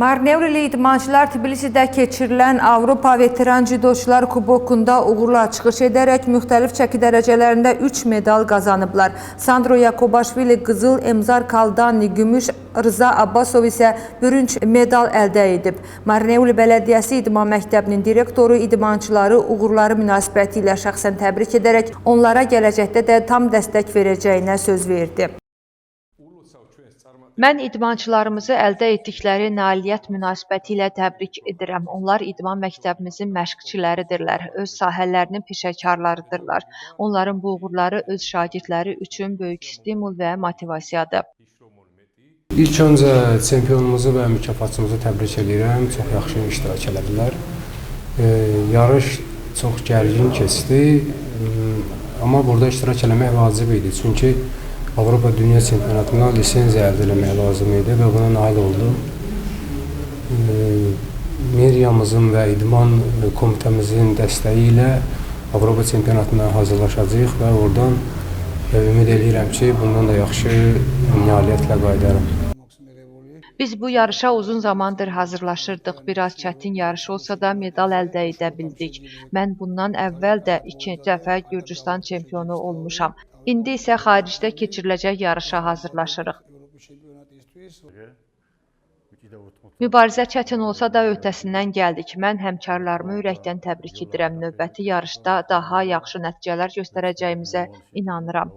Marnevrili idmançılar Tbilisidə keçirilən Avropa Veteran Cidoçular Kubokunda uğurla çıxış edərək müxtəlif çəki dərəcələrində 3 medal qazanıblar. Sandro Yakobaşvili qızıl, Emzar Kaldani gümüş, Rıza Abbasov isə bürünc medal əldə edib. Marnevrili Bələdiyyəsi İdman Məktəbinin direktoru idmançıları uğurları münasibəti ilə şəxsən təbrik edərək onlara gələcəkdə də tam dəstək verəcəyinə söz verdi. Mən idmançılarımızı əldə etdikləri nailiyyət münasibəti ilə təbrik edirəm. Onlar idman məktəbimizin məşqçiləridirlər, öz sahələrinin peşəkarlarıdırlar. Onların bu uğurları öz şagirdləri üçün böyük stimul və motivasiyadır. İlk öncə çempionumuzu və mükafatçımızı təbrik edirəm. Çox yaxşı iştirak elədilər. Yarış çox gərgin keçdi, amma burada iştirak eləmək vacib idi. Çünki Avropa Dünya Çempionatına lisenziya əldə etmək lazım idi və buna nail oldum. Meriyamızın və idman komitəmizin dəstəyi ilə Avropa Çempionatına hazırlaşacağıq və oradan ümid edirəm ki, bundan da yaxşı nailiyyətlə qayıdarım. Biz bu yarışa uzun zamandır hazırlaşırdıq. Biraz çətin yarış olsa da medal əldə edə bildik. Mən bundan əvvəl də 2 dəfə Gürcüstan çempionu olmuşam. İndi isə xaricdə keçiriləcək yarışa hazırlaşırıq. Mübarizə çətin olsa da öhdəsindən gəldik. Mən həmkarlarımı ürəkdən təbrik edirəm. Növbəti yarışda daha yaxşı nəticələr göstərəcəyimizə inanıram.